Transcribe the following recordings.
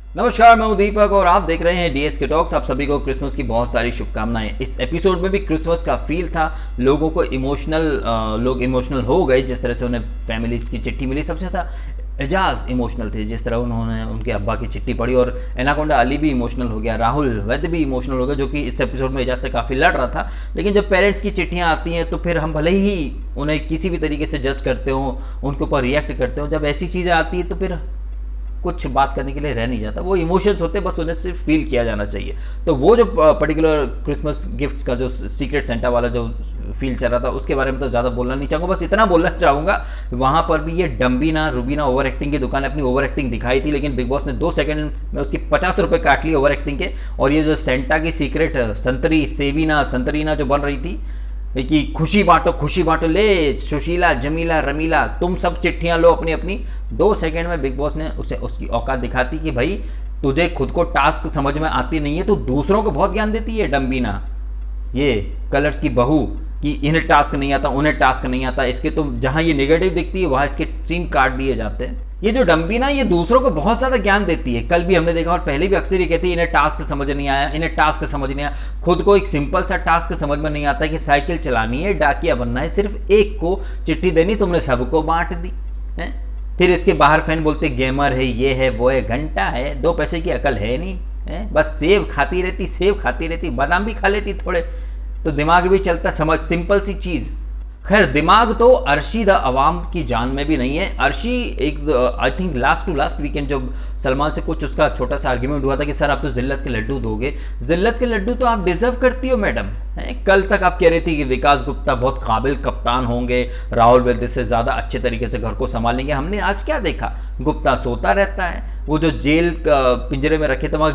नमस्कार, मैं हूं दीपक और आप देख रहे हैं डीएस के टॉक्स। आप सभी को क्रिसमस की बहुत सारी शुभकामनाएं। इस एपिसोड में भी क्रिसमस का फील था। लोगों को लोग इमोशनल हो गए जिस तरह से उन्हें फैमिलीज की चिट्ठी मिली। सबसे ज़्यादा एजाज इमोशनल थे जिस तरह उन्होंने उनके अब्बा की चिट्ठी पढ़ी, और एनाकोंडा अली भी इमोशनल हो गया, राहुल वैद्य भी इमोशनल हो गया, जो कि इस एपिसोड में एजाज से काफ़ी लड़ रहा था। लेकिन जब पेरेंट्स की चिट्ठियाँ आती हैं तो फिर हम भले ही उन्हें किसी भी तरीके से जज करते हो, उनके ऊपर रिएक्ट करते हो, जब ऐसी चीज़ें आती हैं तो फिर कुछ बात करने के लिए रह नहीं जाता। वो इमोशंस होते हैं, बस उन्हें सिर्फ फील किया जाना चाहिए। तो वो जो पर्टिकुलर क्रिसमस गिफ्ट्स का जो सीक्रेट सेंटा वाला जो फील चल रहा था उसके बारे में तो ज़्यादा बोलना नहीं चाहूँगा। बस इतना बोलना चाहूँगा, वहाँ पर भी ये डम्बीना रुबीना ओवर एक्टिंग की दुकान अपनी ओवर एक्टिंग दिखाई थी, लेकिन बिग बॉस ने 2 सेकंड में उसकी 50 रुपये काट लिए ओवर एक्टिंग के। और ये जो सेंटा की सीक्रेट संतरीना जो बन रही थी कि खुशी बांटो, ले सुशीला जमीला रमीला तुम सब चिट्ठियां लो अपनी अपनी। 2 सेकंड में बिग बॉस ने उसे उसकी औकात दिखाती कि भाई तुझे खुद को टास्क समझ में आती नहीं है, तो दूसरों को बहुत ज्ञान देती है डम्बीना, ये कलर्स की बहू, कि इन्हें टास्क नहीं आता, उन्हें टास्क नहीं आता। इसके तो जहां ये नेगेटिव दिखती है वहां इसके सीन काट दिए जाते हैं। ये जो डम्बीना ये दूसरों को बहुत ज़्यादा ज्ञान देती है। कल भी हमने देखा और पहले भी अक्सर ये कहती है इन्हें टास्क समझ नहीं आया, इन्हें टास्क समझ नहीं आया। खुद को एक सिंपल सा टास्क समझ में नहीं आता कि साइकिल चलानी है, डाकिया बनना है, सिर्फ एक को चिट्ठी देनी, तुमने सबको बांट दी है। फिर इसके बाहर फैन बोलते गेमर है, ये है वो है, घंटा है, 2 पैसे की अकल है नहीं है, बस सेव खाती रहती, बादाम भी खा लेती थोड़े, तो दिमाग भी चलता, समझ सिंपल सी चीज़। खैर, दिमाग तो अर्शी द अवाम की जान में भी नहीं है। Arshi I think last weekend जब सलमान से कुछ उसका छोटा सा आर्ग्यूमेंट हुआ था कि सर आप तो जिल्लत के लड्डू दोगे, जिल्लत के लड्डू तो आप डिजर्व करती हो मैडम। कल तक आप कह रही थी कि विकास गुप्ता बहुत काबिल कप्तान होंगे, राहुल वैद्य से ज़्यादा अच्छे तरीके से घर को संभालेंगे। हमने आज क्या देखा, गुप्ता सोता रहता है। वो जो जेल पिंजरे में रखे थे वहाँ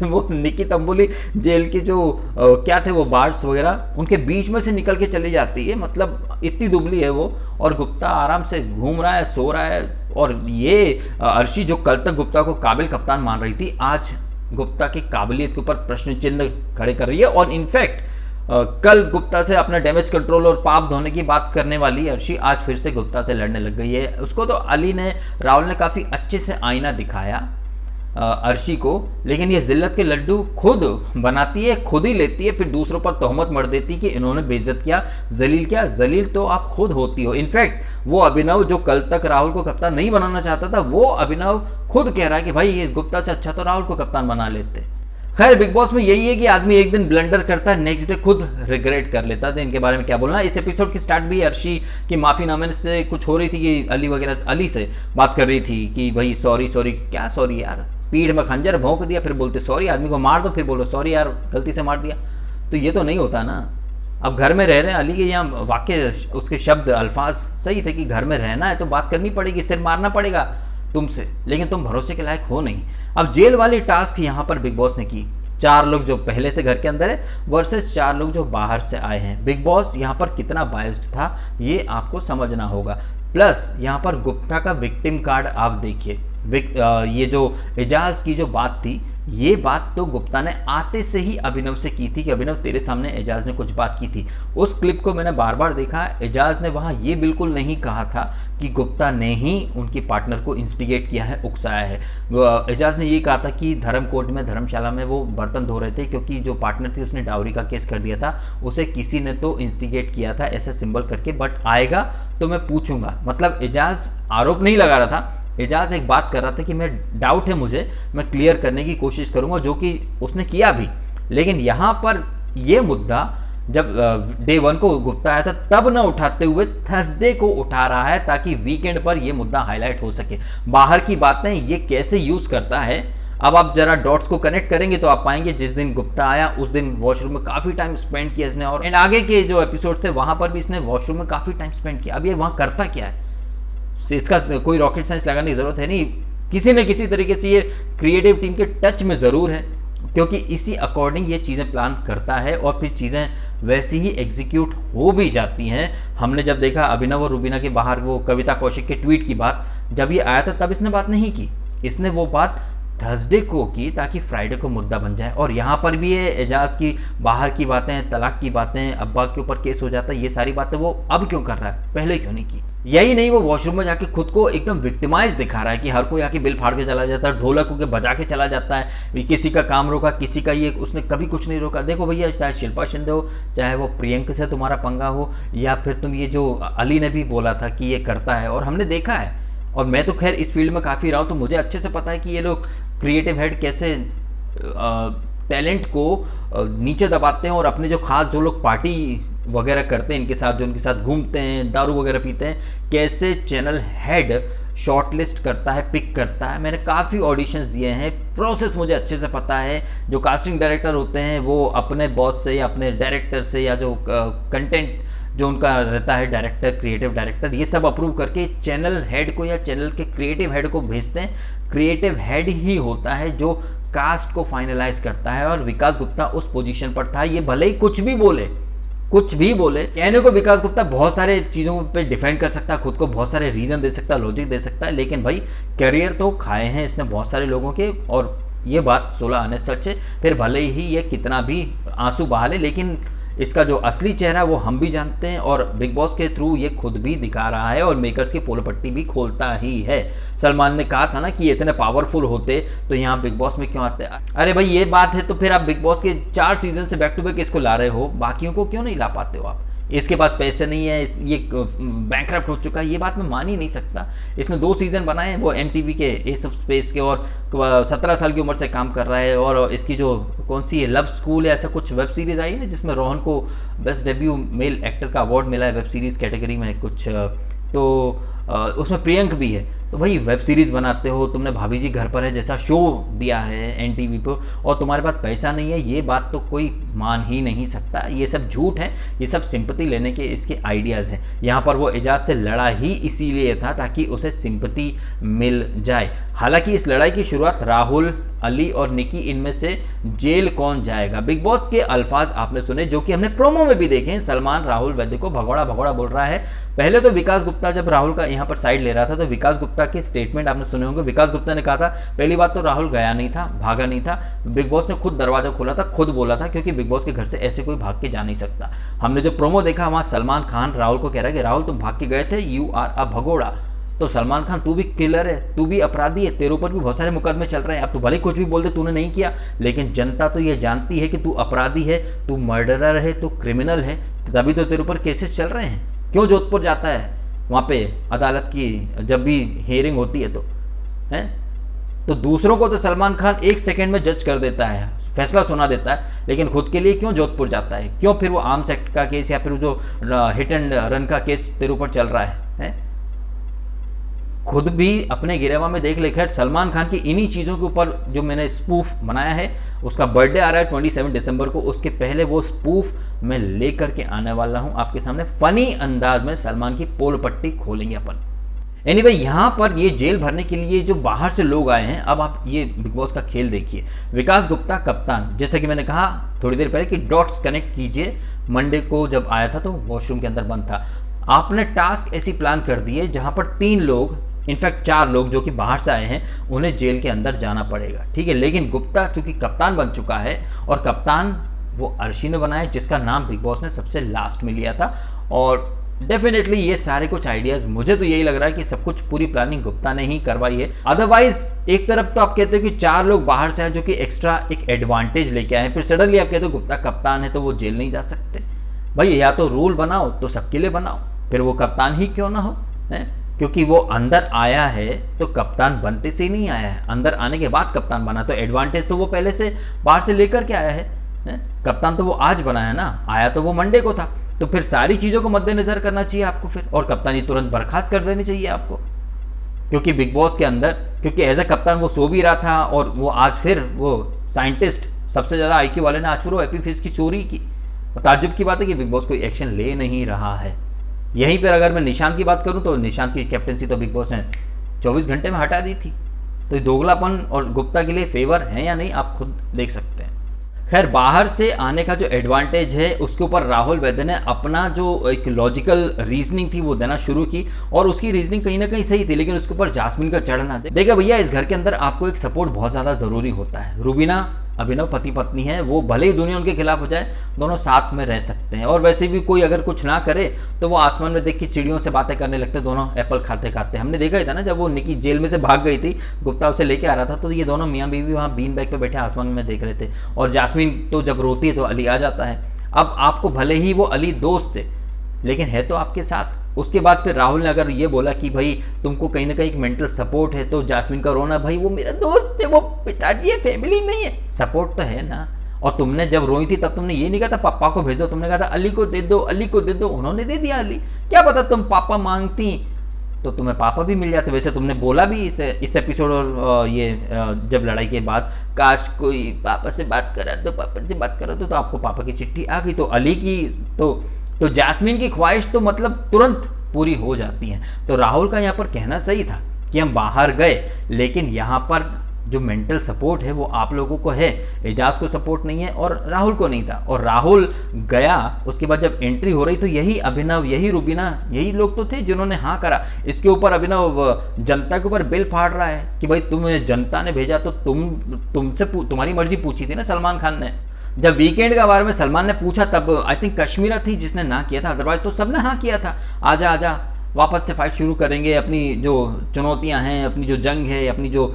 वो निकी तंबुली जेल की जो क्या थे वो बार्ड्स वगैरह, उनके बीच में से निकल के चली जाती है। मतलब इतनी दुबली है वो, और गुप्ता आराम से घूम रहा है, सो रहा है। और ये अर्शी जो कल तक गुप्ता को काबिल कप्तान मान रही थी, आज गुप्ता की काबिलियत के ऊपर प्रश्न चिन्ह खड़े कर रही है। और इनफैक्ट कल गुप्ता से अपना डैमेज कंट्रोल और पाप धोने की बात करने वाली अर्शी आज फिर से गुप्ता से लड़ने लग गई है। उसको तो राहुल ने काफ़ी अच्छे से आईना दिखाया अर्शी को, लेकिन ये जिल्लत के लड्डू खुद बनाती है, खुद ही लेती है, फिर दूसरों पर तोहमत मर देती कि इन्होंने बेइज्जत किया, जलील किया। जलील तो आप खुद होती हो। इनफैक्ट वो अभिनव जो कल तक राहुल को कप्तान नहीं बनाना चाहता था, वो अभिनव खुद कह रहा है कि भाई ये गुप्ता से अच्छा तो राहुल को कप्तान बना लेते। खैर, बिग बॉस में यही है कि आदमी एक दिन ब्लंडर करता है, नेक्स्ट डे खुद रिग्रेट कर लेता है। इनके बारे में क्या बोलना। इस एपिसोड की स्टार्ट भी अर्शी की माफीनामे से कुछ हो रही थी कि अली से बात कर रही थी कि भाई सॉरी, क्या सॉरी यार, पीठ में खंजर भोंक दिया फिर बोलते सॉरी, आदमी को मार दो फिर बोलो सॉरी यार गलती से मार दिया, तो ये तो नहीं होता ना। अब घर में रह रहे हैं, अली के यहाँ वाक्य उसके शब्द अल्फाज सही थे कि घर में रहना है तो बात करनी पड़ेगी, सिर मारना पड़ेगा तुमसे, लेकिन तुम भरोसे के लायक हो नहीं। अब जेल वाली टास्क यहाँ पर बिग बॉस ने की। 4 लोग जो पहले से घर के अंदर है वर्सेस 4 लोग जो बाहर से आए हैं। बिग बॉस यहाँ पर कितना बायस्ड था ये आपको समझना होगा। प्लस यहाँ पर गुप्ता का विक्टिम कार्ड आप देखिए। ये जो एजाज की जो बात थी, ये बात तो गुप्ता ने आते से ही अभिनव से की थी कि अभिनव तेरे सामने एजाज ने कुछ बात की थी। उस क्लिप को मैंने बार बार देखा। एजाज ने वहाँ ये बिल्कुल नहीं कहा था कि गुप्ता ने ही उनकी पार्टनर को इंस्टिगेट किया है, उकसाया है। एजाज ने ये कहा था कि धर्मशाला में वो बर्तन धो रहे थे क्योंकि जो पार्टनर थी उसने डाउरी का केस कर दिया था, उसे किसी ने तो इंस्टिगेट किया था ऐसा सिंबल करके, बट आएगा तो मैं पूछूंगा। मतलब एजाज आरोप नहीं लगा रहा था, एजाज एक बात कर रहा था कि मैं डाउट है मुझे, मैं क्लियर करने की कोशिश करूंगा, जो कि उसने किया भी। लेकिन यहाँ पर ये मुद्दा जब डे 1 को गुप्ता आया था तब न उठाते हुए थर्सडे को उठा रहा है ताकि वीकेंड पर यह मुद्दा हाईलाइट हो सके। बाहर की बातें ये कैसे यूज करता है, अब आप जरा डॉट्स को कनेक्ट करेंगे तो आप पाएंगे जिस दिन गुप्ता आया उस दिन वॉशरूम में काफ़ी टाइम स्पेंड किया इसने, और आगे के जो एपिसोड थे वहाँ पर भी इसने वॉशरूम में काफ़ी टाइम स्पेंड किया। अब ये वहाँ करता क्या है, इसका कोई रॉकेट साइंस लगाने की ज़रूरत है नहीं। किसी न किसी तरीके से ये क्रिएटिव टीम के टच में ज़रूर है, क्योंकि इसी अकॉर्डिंग ये चीज़ें प्लान करता है और फिर चीज़ें वैसी ही एग्जीक्यूट हो भी जाती हैं। हमने जब देखा अभिनव और रुबीना के बाहर वो कविता कौशिक के ट्वीट की बात, जब ये आया था तब इसने बात नहीं की। इसने वो बात थर्सडे को की ताकि फ्राइडे को मुद्दा बन जाए। और यहाँ पर भी ये एजाज की बाहर की बातें, तलाक की बातें, अब्बा के ऊपर केस हो जाता है, ये सारी बातें वो अब क्यों कर रहा है, पहले क्यों नहीं की। यही नहीं, वो वॉशरूम में जाके खुद को एकदम विक्टिमाइज दिखा रहा है कि हर कोई आके बिल फाड़ के चला जाता है, ढोलक होके बजा के चला जाता है, किसी का काम रोका, किसी का ये, उसने कभी कुछ नहीं रोका। देखो भैया, चाहे शिल्पा शिंदे हो, चाहे वो प्रियंका से तुम्हारा पंगा हो, या फिर तुम ये जो अली ने भी बोला था कि ये करता है, और हमने देखा है। और मैं तो खैर इस फील्ड में काफ़ी रहा हूँ, तो मुझे अच्छे से पता है कि ये लोग क्रिएटिव हेड कैसे टैलेंट को नीचे दबाते हैं, और अपने जो खास जो लोग पार्टी वगैरह करते हैं इनके साथ, जो उनके साथ घूमते हैं, दारू वगैरह पीते हैं, कैसे चैनल हेड शॉर्ट लिस्ट करता है, पिक करता है। मैंने काफ़ी ऑडिशंस दिए हैं, प्रोसेस मुझे अच्छे से पता है। जो कास्टिंग डायरेक्टर होते हैं वो अपने बॉस से या अपने डायरेक्टर से, या जो कंटेंट जो उनका रहता है, डायरेक्टर, क्रिएटिव डायरेक्टर, ये सब अप्रूव करके चैनल हेड को या चैनल के क्रिएटिव हेड को भेजते हैं। क्रिएटिव हेड ही होता है जो कास्ट को फाइनलाइज करता है, और विकास गुप्ता उस पोजीशन पर था। ये भले ही कुछ भी बोले, कहने को विकास गुप्ता बहुत सारे चीज़ों पे डिफेंड कर सकता है खुद को, बहुत सारे रीज़न दे सकता है, लॉजिक दे सकता है, लेकिन भाई करियर तो खाए हैं इसने बहुत सारे लोगों के, और ये बात 16 आने सच है। फिर भले ही ये कितना भी आंसू बहा ले, लेकिन इसका जो असली चेहरा वो हम भी जानते हैं, और बिग बॉस के थ्रू ये खुद भी दिखा रहा है, और मेकर्स की पोल पट्टी भी खोलता ही है। सलमान ने कहा था ना कि ये इतने पावरफुल होते तो यहाँ बिग बॉस में क्यों आते। अरे भाई ये बात है तो फिर आप बिग बॉस के 4 सीजन से बैक टू बैक इसको ला रहे हो, बाकियों को क्यों नहीं ला पाते हो आप। इसके बाद पैसे नहीं है, ये बैंकरप्ट हो चुका है, ये बात मैं मान ही नहीं सकता। इसने 2 सीज़न बनाए, वो MTV के एस ऑफ स्पेस के, और 17 साल की उम्र से काम कर रहा है। और इसकी जो कौन सी है, लव स्कूल है, ऐसा कुछ वेब सीरीज़ आई है ना, जिसमें रोहन को बेस्ट डेब्यू मेल एक्टर का अवार्ड मिला है वेब सीरीज़ कैटेगरी में कुछ, तो उसमें प्रियंक भी है। तो भाई वेब सीरीज़ बनाते हो, तुमने भाभी जी घर पर है जैसा शो दिया है NTV पर, और तुम्हारे पास पैसा नहीं है, ये बात तो कोई मान ही नहीं सकता। ये सब झूठ है, ये सब सिंपैथी लेने के इसके आइडियाज़ हैं। यहाँ पर वो एजाज से लड़ा ही इसीलिए था ताकि उसे सिंपैथी मिल जाए। हालांकि इस लड़ाई की शुरुआत राहुल, अली और निकी, इनमें से जेल कौन जाएगा, बिग बॉस के अल्फाज आपने सुने, जो कि हमने प्रोमो में भी देखे हैं। सलमान राहुल वैद्य को भगोड़ा भगोड़ा बोल रहा है। पहले तो विकास गुप्ता जब राहुल का यहाँ पर साइड ले रहा था, तो विकास गुप्ता के स्टेटमेंट आपने सुने होंगे। विकास गुप्ता ने कहा था, पहली बात तो राहुल गया नहीं था, भागा नहीं था, बिग बॉस ने खुद दरवाजा खोला था, खुद बोला था, क्योंकि बिग बॉस के घर से ऐसे कोई भाग के जा नहीं सकता। हमने जो प्रोमो देखा, वहाँ सलमान खान राहुल को कह रहा है कि राहुल तुम भाग के गए थे, यू आर अ भगोड़ा। तो सलमान खान, तू भी किलर है, तू भी अपराधी है, तेरे ऊपर भी बहुत सारे मुकदमे चल रहे हैं। अब तू भले कुछ भी बोल दे, तूने नहीं किया, लेकिन जनता तो ये जानती है कि तू अपराधी है, तू मर्डरर है, तू क्रिमिनल है, तभी तो तेरे ऊपर केसेस चल रहे हैं। क्यों जोधपुर जाता है वहाँ पे अदालत की जब भी हियरिंग होती है, तो है तो दूसरों को तो सलमान खान 1 सेकेंड में जज कर देता है, फैसला सुना देता है, लेकिन खुद के लिए क्यों जोधपुर जाता है? क्यों फिर वो आर्म्स एक्ट का केस या फिर जो हिट एंड रन का केस तेरे ऊपर चल रहा है? खुद भी अपने गिरेवा में देख ले। खैर, सलमान खान की इन्हीं चीज़ों के ऊपर जो मैंने स्पूफ बनाया है, उसका बर्थडे आ रहा है 27 दिसंबर को, उसके पहले वो स्पूफ मैं लेकर के आने वाला हूं आपके सामने। फनी अंदाज में सलमान की पोल पट्टी खोलेंगे अपन। एनीवे, यहाँ पर ये जेल भरने के लिए जो बाहर से लोग आए हैं, अब आप ये बिग बॉस का खेल देखिए। विकास गुप्ता कप्तान, जैसे कि मैंने कहा थोड़ी देर पहले कि डॉट्स कनेक्ट कीजिए। मंडे को जब आया था तो वॉशरूम के अंदर बंद था। आपने टास्क ऐसी प्लान कर दिए जहाँ पर 3 लोग, इनफैक्ट 4 लोग जो कि बाहर से आए हैं, उन्हें जेल के अंदर जाना पड़ेगा, ठीक है। लेकिन गुप्ता चूंकि कप्तान बन चुका है, और कप्तान वो अर्शी ने बनाया, जिसका नाम बिग बॉस ने सबसे लास्ट में लिया था। और डेफिनेटली ये सारे कुछ आइडियाज, मुझे तो यही लग रहा है कि सब कुछ पूरी प्लानिंग गुप्ता ने ही करवाई है। अदरवाइज एक तरफ तो आप कहते हो कि 4 लोग बाहर से आए जो कि एक्स्ट्रा एक एडवांटेज लेके आए, फिर सडनली आप कहते हो गुप्ता कप्तान है तो वो जेल नहीं जा सकते। भाई या तो रूल बनाओ तो सबके लिए बनाओ, फिर वो कप्तान ही क्यों ना हो, है? क्योंकि वो अंदर आया है तो कप्तान बनते से ही नहीं आया है, अंदर आने के बाद कप्तान बना। तो एडवांटेज तो वो पहले से बाहर से लेकर के आया है? कप्तान तो वो आज बना है ना, आया तो वो मंडे को था। तो फिर सारी चीज़ों को मद्देनजर करना चाहिए आपको फिर, और कप्तानी तुरंत बर्खास्त कर देनी चाहिए आपको, क्योंकि बिग बॉस के अंदर, क्योंकि एज ए कप्तान वो सो भी रहा था, और वो आज फिर वो साइंटिस्ट सबसे ज़्यादा IQ वाले ने आज फिर वो एपी फिश की चोरी की। ताज्जुब की बात है कि बिग बॉस कोई एक्शन ले नहीं रहा है। यहीं पर अगर मैं निशांत की बात करूं तो निशांत की कैप्टनसी तो बिग बॉस ने 24 घंटे में हटा दी थी। तो ये दोगलापन और गुप्ता के लिए फेवर है या नहीं, आप खुद देख सकते हैं। खैर बाहर से आने का जो एडवांटेज है उसके ऊपर राहुल वैद्य ने अपना जो एक लॉजिकल रीजनिंग थी वो देना शुरू की, और उसकी रीजनिंग कहीं ना कहीं सही थी, लेकिन उसके ऊपर जास्मिन का चढ़ना देखा भैया, इस घर के अंदर आपको एक सपोर्ट बहुत ज़्यादा ज़रूरी होता है। रूबीना अभिनव पति पत्नी है, वो भले ही दुनिया उनके खिलाफ हो जाए, दोनों साथ में रह सकते हैं। और वैसे भी कोई अगर कुछ ना करे तो वो आसमान में देख के चिड़ियों से बातें करने लगते, दोनों एप्पल खाते खाते। हमने देखा ही था ना, जब वो निकी जेल में से भाग गई थी, गुप्ता उसे लेके आ रहा था, तो ये दोनों मियाँ बीवी वहाँ बीन बैग पे बैठे आसमान में देख रहे थे। और जास्मिन तो जब रोती है तो अली आ जाता है। अब आपको भले ही वो अली दोस्त थे, लेकिन है तो आपके साथ। उसके बाद फिर राहुल ने अगर ये बोला कि भाई तुमको कहीं ना कहीं एक मेंटल सपोर्ट है, तो जास्मिन का रोना, भाई वो मेरा दोस्त है, वो पिताजी है, फैमिली नहीं है, सपोर्ट तो है ना। और तुमने जब रोई थी तब तुमने ये नहीं कहा था पापा को भेज दो, तुमने कहा था अली को दे दो, अली को दे दो, उन्होंने दे दिया अली। क्या पता तुम पापा मांगती तो तुम्हें पापा भी मिल जाते। वैसे तुमने बोला भी इस एपिसोड और ये जब लड़ाई के बाद, काश कोई पापा से बात करा दो, पापा से बात करा दो, तो आपको पापा की चिट्ठी आ गई। तो अली की तो जास्मिन की ख्वाहिश तो मतलब तुरंत पूरी हो जाती है। तो राहुल का यहाँ पर कहना सही था कि हम बाहर गए, लेकिन यहाँ पर जो मेंटल सपोर्ट है वो आप लोगों को है, एजाज को सपोर्ट नहीं है और राहुल को नहीं था। और राहुल गया, उसके बाद जब एंट्री हो रही तो यही अभिनव, यही रूबीना, यही लोग तो थे जिन्होंने हाँ करा। इसके ऊपर अभिनव जनता के ऊपर बिल फाड़ रहा है कि भाई तुम्हें जनता ने भेजा तो तुमसे तुम्हारी मर्जी पूछी थी ना सलमान खान ने। जब वीकेंड के बारे में सलमान ने पूछा तब आई थिंक कश्मीरा थी जिसने ना किया था, अदरवाइज तो सबने हाँ किया था। आजा आजा, वापस से फाइट शुरू करेंगे, अपनी जो चुनौतियां हैं, अपनी जो जंग है, अपनी जो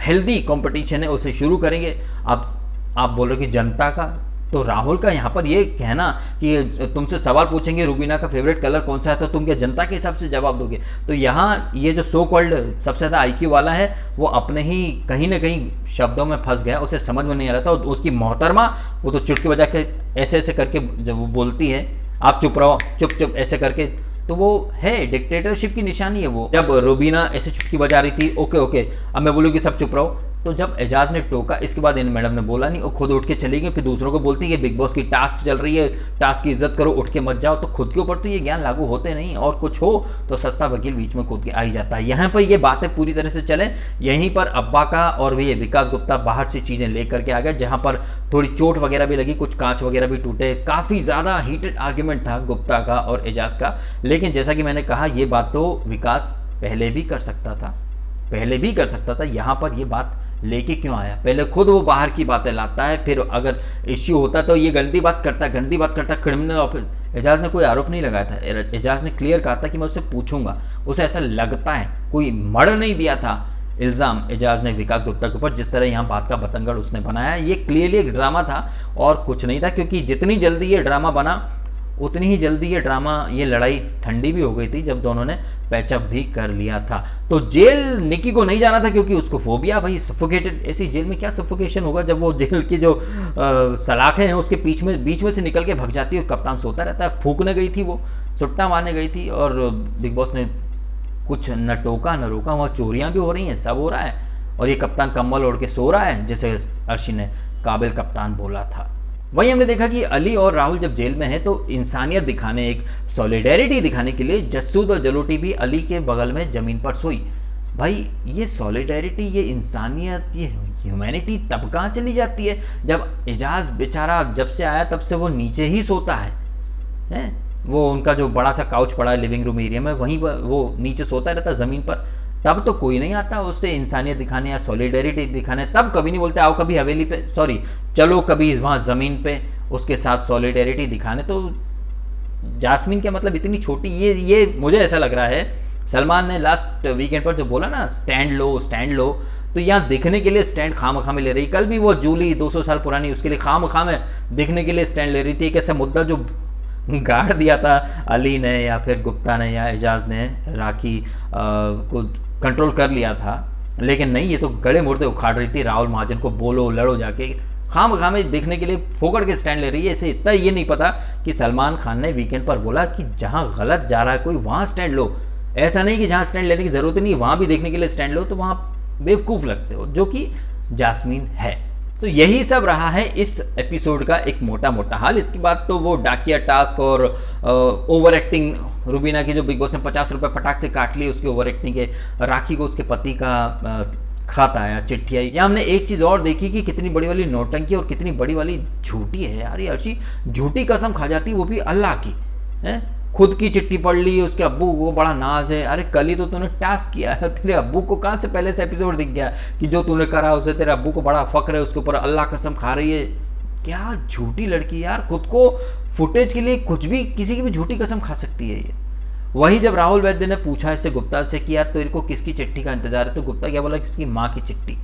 हेल्दी कंपटीशन है उसे शुरू करेंगे। अब आप बोलोगे जनता का, तो राहुल का यहाँ पर ये कहना कि तुमसे सवाल पूछेंगे रूबीना का फेवरेट कलर कौन सा है, तो तुम क्या जनता के हिसाब से जवाब दोगे। तो यहाँ ये जो सो कॉल्ड सबसे ज़्यादा आईक्यू वाला है वो अपने ही कहीं ना कहीं शब्दों में फंस गया, उसे समझ में नहीं आ रहा था। और उसकी मोहतरमा वो तो चुटकी बजा के ऐसे ऐसे करके जब वो बोलती है आप चुप रहो, चुप चुप ऐसे करके, तो वो है डिक्टेटरशिप की निशानी है वो। जब रूबीना ऐसे चुटकी बजा रही थी, ओके ओके अब मैं बोलूँगी सब चुप रहो, तो जब एजाज ने टोका, इसके बाद इन मैडम ने बोला नहीं और खुद उठ के चली गई। फिर दूसरों को बोलती है बिग बॉस की टास्क चल रही है, टास्क की इज्जत करो, उठ के मत जाओ। तो खुद के ऊपर तो ये ज्ञान लागू होते नहीं, और कुछ हो तो सस्ता वकील बीच में कूद के आ ही जाता है। यहाँ पर ये बातें पूरी तरह से चले, यहीं पर अब्बा का और ये विकास गुप्ता बाहर से चीज़ें लेकर के आ गए, जहाँ पर थोड़ी चोट वगैरह भी लगी, कुछ कांच वगैरह भी टूटे, काफ़ी ज़्यादा हीटेड आर्ग्यूमेंट था गुप्ता का और एजाज का। लेकिन जैसा कि मैंने कहा ये बात तो विकास पहले भी कर सकता था, यहाँ पर ये बात लेके क्यों आया? पहले खुद वो बाहर की बातें लाता है, फिर अगर इश्यू होता तो ये गंदी बात करता, क्रिमिनल ऑफिस। एजाज ने कोई आरोप नहीं लगाया था, एजाज ने क्लियर कहा था कि मैं उससे पूछूंगा। उसे ऐसा लगता है, कोई मड़ नहीं दिया था इल्ज़ाम एजाज ने विकास गुप्ता के ऊपर। जिस तरह यहाँ बात का बतंगड़ उसने बनाया, ये क्लियरली एक ड्रामा था और कुछ नहीं था, क्योंकि जितनी जल्दी ये ड्रामा बना उतनी ही जल्दी ये लड़ाई ठंडी भी हो गई थी, जब दोनों ने पैचअप भी कर लिया था। तो जेल निकी को नहीं जाना था क्योंकि उसको फोबिया, भाई सफोकेटेड, ऐसी जेल में क्या सफोकेशन होगा जब वो जेल की जो सलाखें हैं उसके बीच में से निकल के भग जाती है और कप्तान सोता रहता है। फूकने गई थी वो, सुट्टा मारने गई थी, और बिग बॉस ने कुछ न टोका न रोका। वहाँ चोरियाँ भी हो रही हैं, सब हो रहा है, और ये कप्तान कम्बल ओढ़ के सो रहा है, जैसे अर्शी ने काबिल कप्तान बोला था। वहीं हमने देखा कि अली और राहुल जब जेल में हैं तो इंसानियत दिखाने, एक सॉलिडेरिटी दिखाने के लिए जसूद और जलोटी भी अली के बगल में ज़मीन पर सोई। भाई ये सॉलिडेरिटी, ये इंसानियत, ये ह्यूमैनिटी तब कहाँ चली जाती है जब एजाज बेचारा जब से आया तब से वो नीचे ही सोता है। वो उनका जो बड़ा सा काउच पड़ा है लिविंग रूम एरिया में, वहीं पर वो नीचे सोता रहता है ज़मीन पर। तब तो कोई नहीं आता उससे इंसानियत दिखाने या सॉलिडेरिटी दिखाने, तब कभी नहीं बोलते आओ कभी हवेली पे, सॉरी चलो कभी वहाँ ज़मीन पे उसके साथ सॉलिडेरिटी दिखाने। तो जास्मिन क्या मतलब इतनी छोटी, ये मुझे ऐसा लग रहा है सलमान ने लास्ट वीकेंड पर जो बोला ना स्टैंड लो, तो यहाँ दिखने के लिए स्टैंड खामखा में ले रही। कल भी वो जूली 200 साल पुरानी, उसके लिए खामखा में दिखने के लिए स्टैंड ले रही थी। एक ऐसा मुद्दा जो गाड़ दिया था अली ने या फिर गुप्ता ने या एजाज ने, राखी को कंट्रोल कर लिया था, लेकिन नहीं, ये तो गड़े मुर्दे उखाड़ रही थी। राहुल महाजन को बोलो लड़ो जाके, खामखा में देखने के लिए फोकड़ के स्टैंड ले रही है। इसे इतना ये नहीं पता कि सलमान खान ने वीकेंड पर बोला कि जहाँ गलत जा रहा है कोई वहाँ स्टैंड लो। ऐसा नहीं कि जहाँ स्टैंड लेने की ज़रूरत नहीं वहाँ भी देखने के लिए स्टैंड लो, तो वहाँ बेवकूफ़ लगते हो, जो कि जास्मीन है। तो यही सब रहा है इस एपिसोड का एक मोटा मोटा हाल। इसके बाद तो वो डाकिया टास्क और ओवर एक्टिंग रूबीना की, जो बिग बॉस ने 50 रुपये फटाक से काट लिए उसकी ओवर एक्टिंग के, राखी को उसके पति का खत आया, चिट्ठी आई। या हमने एक चीज़ और देखी कि कितनी बड़ी वाली नौटंकी और कितनी बड़ी वाली झूठी है यार ये अर्शी। झूठी कसम खा जाती, वो भी अल्लाह की है। खुद की चिट्ठी पढ़ ली, उसके अब्बू को बड़ा नाज है। अरे कल ही तो तूने टास्क किया है, तेरे अब्बू को कहाँ से पहले से एपिसोड दिख गया कि जो तूने करा उसे तेरे अब्बू को बड़ा फक्र है, उसके ऊपर अल्लाह कसम खा रही है। क्या झूठी लड़की यार, खुद को फुटेज के लिए कुछ भी, किसी की भी झूठी कसम खा सकती है ये। वही जब राहुल वैद्य ने पूछा इससे गुप्ता से कि यार तेरे को किसकी चिट्ठी का इंतजार है, तो गुप्ता क्या बोला, किसकी माँ की चिट्ठी।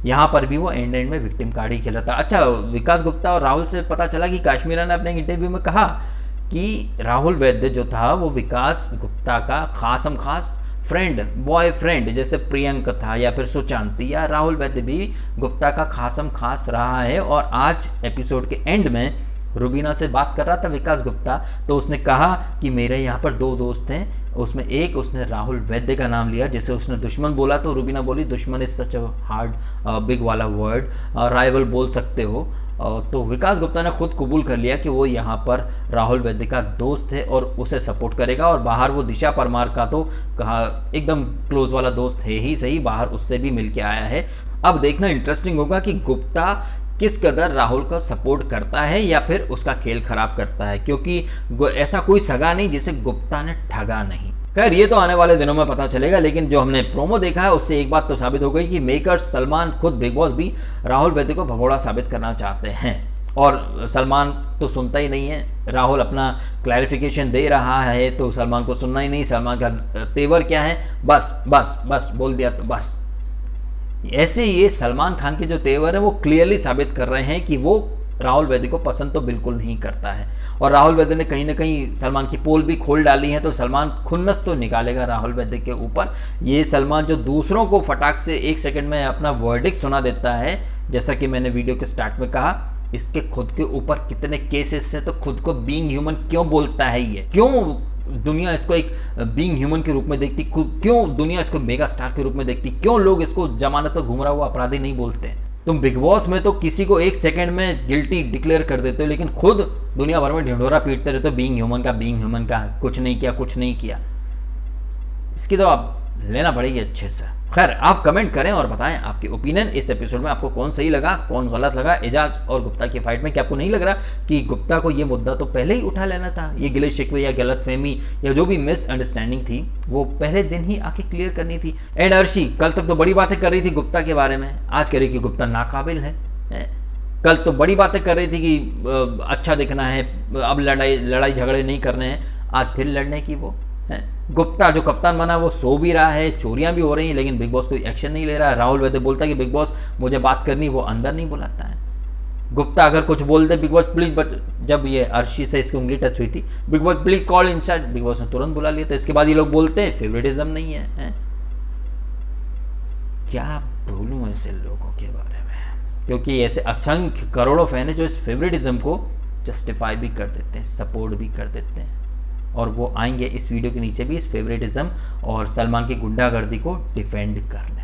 यहाँ पर भी वो एंड में विक्टिम कार्ड ही खेला था। अच्छा, विकास गुप्ता और राहुल से पता चला कि काश्मीरा ने अपने इंटरव्यू में कहा कि राहुल वैद्य जो था वो विकास गुप्ता का खासम खास फ्रेंड, बॉयफ्रेंड, जैसे प्रियंक था या फिर सुशांति, या राहुल वैद्य भी गुप्ता का खासम खास रहा है। और आज एपिसोड के एंड में रुबीना से बात कर रहा था विकास गुप्ता, तो उसने कहा कि मेरे यहाँ पर 2 दोस्त हैं, उसमें एक उसने राहुल वैद्य का नाम लिया, जिसे उसने दुश्मन बोला, तो रुबीना बोली दुश्मन is such a hard big वाला वर्ड, राइवल बोल सकते हो। तो विकास गुप्ता ने खुद कबूल कर लिया कि वो यहाँ पर राहुल वैद्य का दोस्त है और उसे सपोर्ट करेगा। और बाहर वो दिशा परमार का तो कहा एकदम क्लोज वाला दोस्त है ही सही, बाहर उससे भी मिल के आया है। अब देखना इंटरेस्टिंग होगा कि गुप्ता किस कदर राहुल का सपोर्ट करता है या फिर उसका खेल खराब करता है, क्योंकि ऐसा कोई सगा नहीं जिसे गुप्ता ने ठगा नहीं। खैर ये तो आने वाले दिनों में पता चलेगा, लेकिन जो हमने प्रोमो देखा है उससे एक बात तो साबित हो गई कि मेकर्स सलमान, खुद बिग बॉस भी राहुल वैद्य को भगोड़ा साबित करना चाहते हैं। और सलमान तो सुनता ही नहीं है, राहुल अपना क्लैरिफिकेशन दे रहा है तो सलमान को सुनना ही नहीं। सलमान का तेवर क्या है, बस बस बस बोल दिया तो बस। ऐसे ये सलमान खान के जो तेवर है वो क्लियरली साबित कर रहे हैं कि वो राहुल वैद्य को पसंद तो बिल्कुल नहीं करता है। और राहुल वैद्य ने कहीं ना कहीं सलमान की पोल भी खोल डाली है, तो सलमान खुन्नस तो निकालेगा राहुल वैद्य के ऊपर। ये सलमान जो दूसरों को फटाक से 1 सेकंड में अपना वर्डिक्ट सुना देता है, जैसा कि मैंने वीडियो के स्टार्ट में कहा, इसके खुद के ऊपर कितने केसेस से, तो खुद को बीइंग ह्यूमन क्यों बोलता है ये, क्यों दुनिया इसको एक बीइंग ह्यूमन के रूप में देखती, क्यों दुनिया इसको मेगा स्टार के रूप में देखती, क्यों लोग इसको जमानत पर घूम रहा हुआ अपराधी नहीं बोलते। तुम बिग बॉस में तो किसी को 1 सेकंड में गिल्टी डिक्लेयर कर देते हो, लेकिन खुद दुनिया भर में ढिंढोरा पीटते रहते हो बीइंग ह्यूमन का, कुछ नहीं किया, कुछ नहीं किया। इसकी तो आप लेना पड़ेगी अच्छे से। खैर आप कमेंट करें और बताएं आपकी ओपिनियन, इस एपिसोड में आपको कौन सही लगा, कौन गलत लगा। एजाज और गुप्ता की फाइट में क्या आपको नहीं लग रहा कि गुप्ता को ये मुद्दा तो पहले ही उठा लेना था, ये गिले शिकवे या गलतफहमी या जो भी मिसअंडरस्टैंडिंग थी वो पहले दिन ही आके क्लियर करनी थी। एंड अर्शी कल तक तो बड़ी बातें कर रही थी गुप्ता के बारे में, आज कह रही कि गुप्ता नाकाबिल है। कल तो बड़ी बातें कर रही थी कि अच्छा दिखना है, अब लड़ाई झगड़े नहीं करने हैं, आज फिर लड़ने की वो है। गुप्ता जो कप्तान बना वो सो भी रहा है, चोरियां भी हो रही हैं, लेकिन बिग बॉस कोई एक्शन नहीं ले रहा है। राहुल वैद्य बोलता है कि बिग बॉस मुझे बात करनी, वो अंदर नहीं बुलाता है। गुप्ता अगर कुछ बोल दे बिग बॉस प्लीज, बट जब ये अर्शी से इसकी उंगली टच हुई थी, big boss please call inside, big boss ने तुरंत बुला लिया था। इसके बाद ये लोग बोलते हैं फेवरेटिज्म नहीं है। क्या बोलूं ऐसे लोगों के बारे में, क्योंकि ऐसे असंख्य करोड़ों फैन है जो इस फेवरेटिज्म को जस्टिफाई भी कर देते हैं, सपोर्ट भी कर देते हैं, और वो आएंगे इस वीडियो के नीचे भी इस फेवरेटिज्म और सलमान की गुंडागर्दी को डिफेंड करने।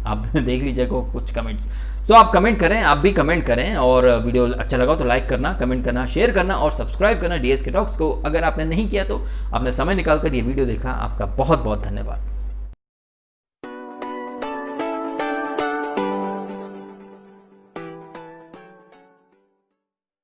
आप देख लीजिए को कुछ कमेंट्स, तो आप कमेंट करें, आप भी कमेंट करें, और वीडियो अच्छा लगा तो लाइक करना, कमेंट करना, शेयर करना और सब्सक्राइब करना DSK टॉक्स को। अगर आपने नहीं किया तो आपने समय निकाल कर ये वीडियो देखा, आपका बहुत बहुत धन्यवाद।